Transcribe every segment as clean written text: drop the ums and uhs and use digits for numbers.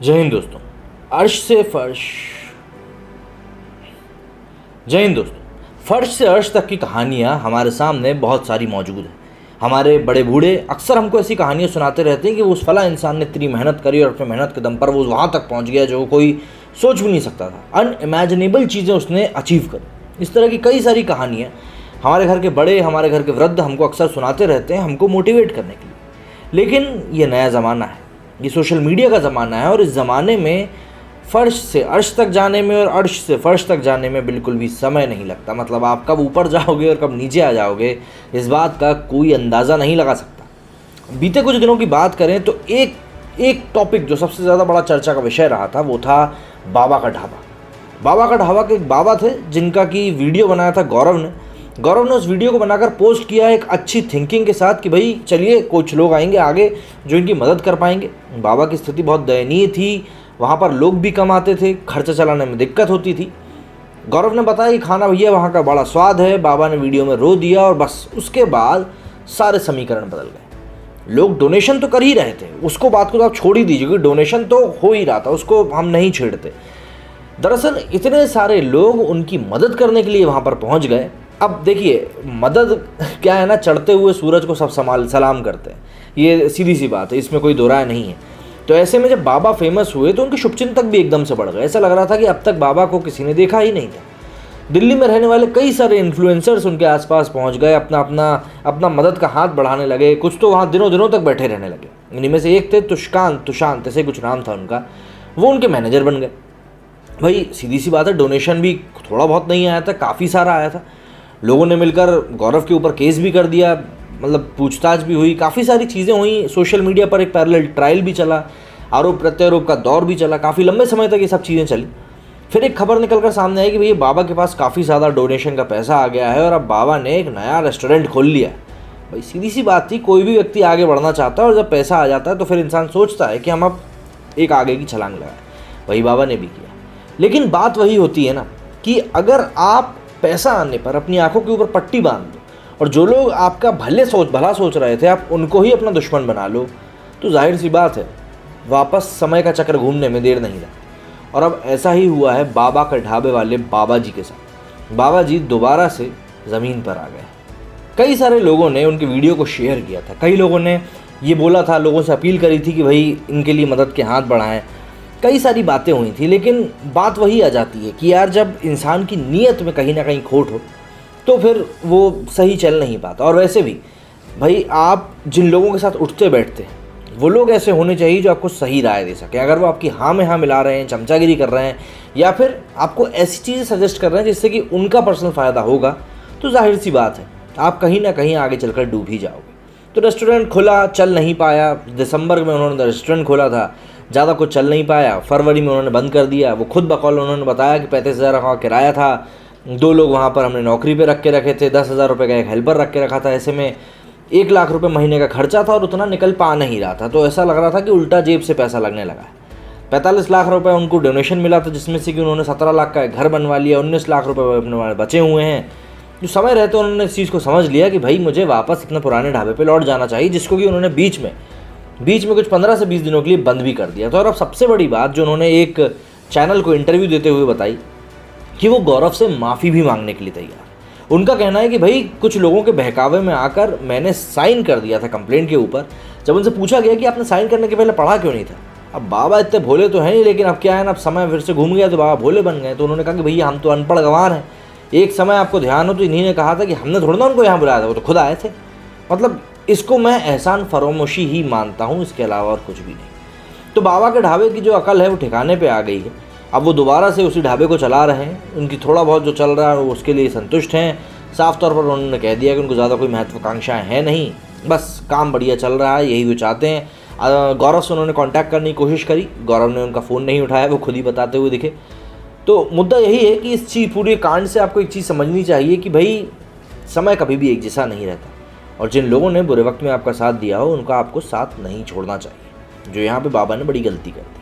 जय हिंद दोस्तों। अर्श से फर्श। जय हिंद दोस्तों। फर्श से अर्श तक की कहानियाँ हमारे सामने बहुत सारी मौजूद हैं। हमारे बड़े बूढ़े अक्सर हमको ऐसी कहानियाँ सुनाते रहते हैं कि वो उस फला इंसान ने इतनी मेहनत करी और अपने मेहनत के दम पर वो वहाँ तक पहुँच गया जो कोई सोच भी नहीं सकता था। अनइमेजिनेबल चीज़ें उसने अचीव करी। इस तरह की कई सारी कहानियाँ हमारे घर के बड़े, हमारे घर के वृद्ध हमको अक्सर सुनाते रहते हैं, हमको मोटिवेट करने के लिए। लेकिन ये नया ज़माना है, ये सोशल मीडिया का ज़माना है और इस ज़माने में फ़र्श से अर्श तक जाने में और अर्श से फ़र्श तक जाने में बिल्कुल भी समय नहीं लगता। मतलब आप कब ऊपर जाओगे और कब नीचे आ जाओगे, इस बात का कोई अंदाज़ा नहीं लगा सकता। बीते कुछ दिनों की बात करें तो एक टॉपिक जो सबसे ज़्यादा बड़ा चर्चा का विषय रहा था वो था बाबा का ढाबा। बाबा का ढाबा के एक बाबा थे जिनका की वीडियो बनाया था गौरव ने उस वीडियो को बनाकर पोस्ट किया एक अच्छी थिंकिंग के साथ कि भाई चलिए कुछ लोग आएंगे आगे जो इनकी मदद कर पाएंगे। बाबा की स्थिति बहुत दयनीय थी, वहाँ पर लोग भी कम आते थे, खर्चा चलाने में दिक्कत होती थी। गौरव ने बताया कि खाना भैया वहाँ का बड़ा स्वाद है। बाबा ने वीडियो में रो दिया और बस उसके बाद सारे समीकरण बदल गए। लोग डोनेशन तो कर ही रहे थे, उसको बात को तो आप छोड़ ही दीजिए क्योंकि डोनेशन तो हो ही रहा था, उसको हम नहीं छेड़ते। दरअसल इतने सारे लोग उनकी मदद करने के लिए वहाँ पर पहुँच गए। अब देखिए मदद क्या है ना, चढ़ते हुए सूरज को सब सलाम करते हैं, ये सीधी सी बात है, इसमें कोई दो राय नहीं है। तो ऐसे में जब बाबा फेमस हुए तो उनके शुभचिंतक भी एकदम से बढ़ गए। ऐसा लग रहा था कि अब तक बाबा को किसी ने देखा ही नहीं था। दिल्ली में रहने वाले कई सारे इन्फ्लुएंसर्स उनके आसपास पहुंच गए, अपना मदद का हाथ बढ़ाने लगे। कुछ तो वहाँ दिनों दिनों तक बैठे रहने लगे। इन्हीं में से एक थे तुशांत ऐसे कुछ नाम था उनका, वो उनके मैनेजर बन गए। भाई सीधी सी बात है, डोनेशन भी थोड़ा बहुत नहीं आया था, काफ़ी सारा आया था। लोगों ने मिलकर गौरव के ऊपर केस भी कर दिया, मतलब पूछताछ भी हुई, काफ़ी सारी चीज़ें हुई। सोशल मीडिया पर एक पैरेलल ट्रायल भी चला, आरोप प्रत्यारोप का दौर भी चला, काफ़ी लंबे समय तक ये सब चीज़ें चली। फिर एक खबर निकल कर सामने आई कि भैया बाबा के पास काफ़ी ज़्यादा डोनेशन का पैसा आ गया है और अब बाबा ने एक नया रेस्टोरेंट खोल लिया है। भाई सीधी सी बात थी, कोई भी व्यक्ति आगे बढ़ना चाहता है और जब पैसा आ जाता है तो फिर इंसान सोचता है कि हम अब एक आगे की छलांग लगाएं। वही बाबा ने भी किया। लेकिन बात वही होती है ना कि अगर आप पैसा आने पर अपनी आंखों के ऊपर पट्टी बांध दो और जो लोग आपका भला सोच रहे थे आप उनको ही अपना दुश्मन बना लो, तो जाहिर सी बात है वापस समय का चक्र घूमने में देर नहीं लगती। और अब ऐसा ही हुआ है बाबा के ढाबे वाले बाबा जी के साथ। बाबा जी दोबारा से ज़मीन पर आ गए। कई सारे लोगों ने उनकी वीडियो को शेयर किया था, कई लोगों ने ये बोला था, लोगों से अपील करी थी कि भाई इनके लिए मदद के हाथ बढ़ाएं। कई सारी बातें हुई थी, लेकिन बात वही आ जाती है कि यार जब इंसान की नीयत में कहीं ना कहीं खोट हो तो फिर वो सही चल नहीं पाता। और वैसे भी भाई आप जिन लोगों के साथ उठते बैठते हैं वो लोग ऐसे होने चाहिए जो आपको सही राय दे सकें। अगर वो आपकी हाँ में हाँ मिला रहे हैं, चमचागिरी कर रहे हैं या फिर आपको ऐसी चीज़ें सजेस्ट कर रहे हैं जिससे कि उनका पर्सनल फ़ायदा होगा, तो जाहिर सी बात है आप कहीं ना कहीं आगे चलकर डूब ही जाओगे। तो रेस्टोरेंट खुला, चल नहीं पाया। दिसंबर में उन्होंने रेस्टोरेंट खोला था, ज़्यादा कुछ चल नहीं पाया। फरवरी में उन्होंने बंद कर दिया। वो खुद बकौल उन्होंने बताया कि 35,000 का किराया था, 2 लोग वहाँ पर हमने नौकरी पे रख के रखे थे, 10,000 रुपये का एक हेल्पर रख के रखा था। ऐसे में 1 लाख रुपये महीने का खर्चा था और उतना निकल पा नहीं रहा था। तो ऐसा लग रहा था कि उल्टा जेब से पैसा लगने लगा है। 45 लाख रुपये उनको डोनेशन मिला था, जिसमें से कि उन्होंने 17 लाख का एक घर बनवा लिया, 19 लाख रुपये अपने बचे हुए हैं। जो समय रहते उन्होंने इस चीज़ को समझ लिया कि भाई मुझे वापस अपने पुराने ढाबे पे लौट जाना चाहिए, जिसको कि उन्होंने बीच में कुछ 15 से 20 दिनों के लिए बंद भी कर दिया था। और अब सबसे बड़ी बात जो उन्होंने एक चैनल को इंटरव्यू देते हुए बताई कि वो गौरव से माफ़ी भी मांगने के लिए तैयार। उनका कहना है कि भाई कुछ लोगों के बहकावे में आकर मैंने साइन कर दिया था कंप्लेंट के ऊपर। जब उनसे पूछा गया कि आपने साइन करने के पहले पढ़ा क्यों नहीं था, अब बाबा इतने भोले तो हैं नहीं, लेकिन अब क्या है ना, अब समय फिर से घूम गया तो बाबा भोले बन गए। तो उन्होंने कहा कि भैया हम तो अनपढ़ गंवार हैं। एक समय आपको ध्यान हो तो इन्हीं ने कहा था कि हमने थोड़ा ना उनको यहाँ बुलाया था, वो तो खुद आए थे। मतलब इसको मैं एहसान फरोमोशी ही मानता हूँ, इसके अलावा और कुछ भी नहीं। तो बाबा के ढाबे की जो अकल है वो ठिकाने पे आ गई है। अब वो दोबारा से उसी ढाबे को चला रहे हैं। उनकी थोड़ा बहुत जो चल रहा है वो उसके लिए संतुष्ट हैं। साफ तौर पर उन्होंने कह दिया कि उनको ज़्यादा कोई महत्वाकांक्षाएँ हैं नहीं, बस काम बढ़िया चल रहा है, यही वो चाहते हैं। गौरव से उन्होंने कॉन्टैक्ट करने की कोशिश करी, गौरव ने उनका फ़ोन नहीं उठाया, वो खुद ही बताते हुए दिखे। तो मुद्दा यही है कि इस चीज़ पूरे कांड से आपको एक चीज़ समझनी चाहिए कि भाई समय कभी भी एक जैसा नहीं रहता और जिन लोगों ने बुरे वक्त में आपका साथ दिया हो उनका आपको साथ नहीं छोड़ना चाहिए, जो यहाँ पे बाबा ने बड़ी गलती कर दी।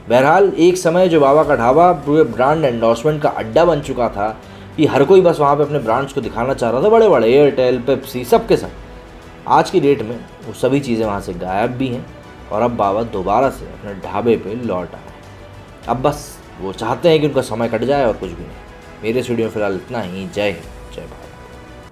बहरहाल एक समय जो बाबा का ढाबा पूरे ब्रांड एंडोर्समेंट का अड्डा बन चुका था कि हर कोई बस वहाँ पे अपने ब्रांड्स को दिखाना चाह रहा था, बड़े बड़े एयरटेल, पेप्सी, सबके साथ। आज की डेट में वो सभी चीज़ें वहाँ से गायब भी हैं और अब बाबा दोबारा से अपने ढाबे पे लौट आए। अब बस वो चाहते हैं कि उनका समय कट जाए और कुछ भी नहीं। मेरे स्टूडियो में फ़िलहाल इतना ही। जय हिंद, जय भारत।